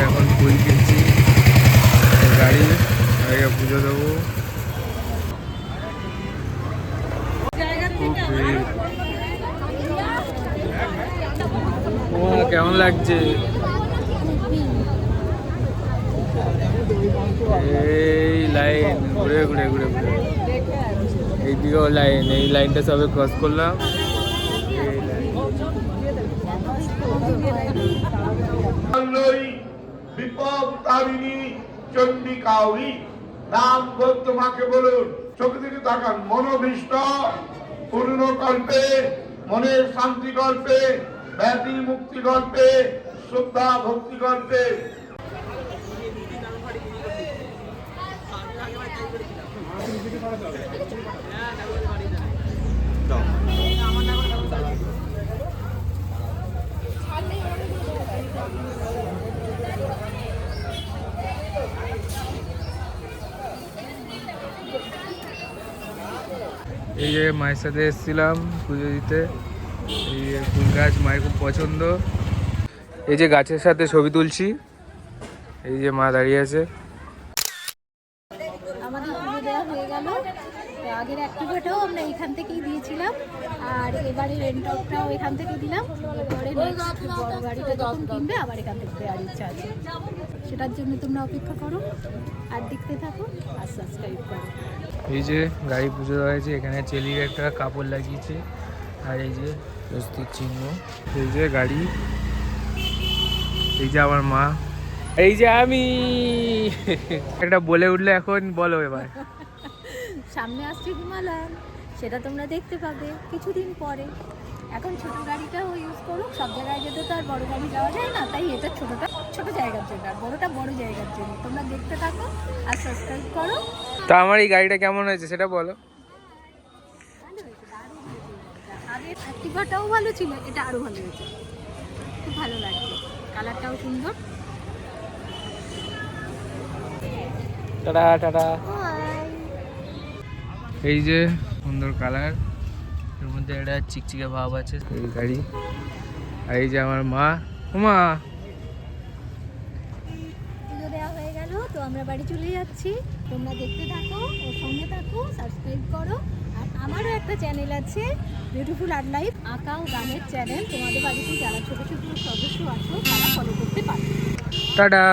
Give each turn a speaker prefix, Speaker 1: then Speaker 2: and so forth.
Speaker 1: এখন ফুল কিনছি গাড়ি আগে পুজো দেবো। কেমন লাগছে? এই লাইন ঘুরে ঘুরে ঘুরে ঘুরে এইদিকেও লাইন, এই লাইনটা সবে ক্রস করলাম।
Speaker 2: বিপদ তারিণী চন্ডিকাউরি নাম তোমাকে বলুন। চোখে দিকে তাকান, মনোভীষ্ট পূর্ণ কল্পে, মনের শান্তি কল্পে, ব্যাধি মুক্তি কল্পে, শ্রদ্ধা ভক্তি কল্পে।
Speaker 1: এই যে মায়ের সাথে এসেছিলাম পুজো দিতে। এই ফুল গাছ মায়ের খুব পছন্দ। এই যে গাছের সাথে ছবি তুলছি। এই যে মা দাঁড়িয়ে আছে।
Speaker 3: আমাদের পুজো দেওয়া হয়ে গেল। আগের অ্যাক্টিভেটাও আমরা এখান থেকেই দিয়েছিলাম, আর এবারে রেন্টটাও এখান থেকে দিলাম। এরপরে নেক্সট বড় গাড়িটা যখন কিনবে আবার এখান থেকে দেওয়ার ইচ্ছা আছে। সেটার জন্য তোমরা অপেক্ষা করো আর দেখতে থাকো আর সাবস্ক্রাইব করো।
Speaker 1: এই যে গাড়ি পুজো দেওয়া হয়েছে, এখানে চেলির একটা কাপড় লাগিয়েছে, আর এই যে স্বস্তির চিহ্ন। এই যে গাড়ি, এই যে আমার মা, এই যে আমি। একটা বলে উঠলে এখন বলো এবার।
Speaker 3: সামনে আসছে হিমালয়ান, সেটা তোমরা দেখতে পাবে কিছুদিন পরে। এখন ছোট গাড়িটাও ইউজ করো, সব জায়গায় যেতে তো আর বড় গাড়ি যাওয়া যায় না, তাই এটা ছোটটা ছোট জায়গার জন্য আর বড়টা বড় জায়গার জন্য। তোমরা দেখতে থাকো আর সাবস্ক্রাইব করো।
Speaker 1: তা আমার এই গাড়িটা কেমন হয়েছে সেটা বলো।
Speaker 3: ভালো হয়েছে, দারুণ হয়েছে। আগের অ্যাক্টিভাটাও ভালো ছিল, এটা আরো ভালো হয়েছে, খুব ভালো লাগছে, কালারটাও সুন্দর।
Speaker 1: Tata tata. এই যে সুন্দর কালার, এর মধ্যে একটা চিকচিকে ভাব আছে এই গাড়ি। আর এই যে আমার মা, মা
Speaker 3: পুজো দেওয়া হয়ে গেল, তো আমরা বাড়ি চলে যাচ্ছি। তোমরা দেখতে থাকো ও সঙ্গে থাকো, সাবস্ক্রাইব করো। আর আমারও একটা চ্যানেল আছে, বিউটিফুল আর্ট লাইফ, আঁকা ও গানের চ্যানেল। তোমাদের বাড়িতে যারা ছোটো ছোটো সদস্য আছো তারা ফলো করতে পারো।
Speaker 1: টাটা।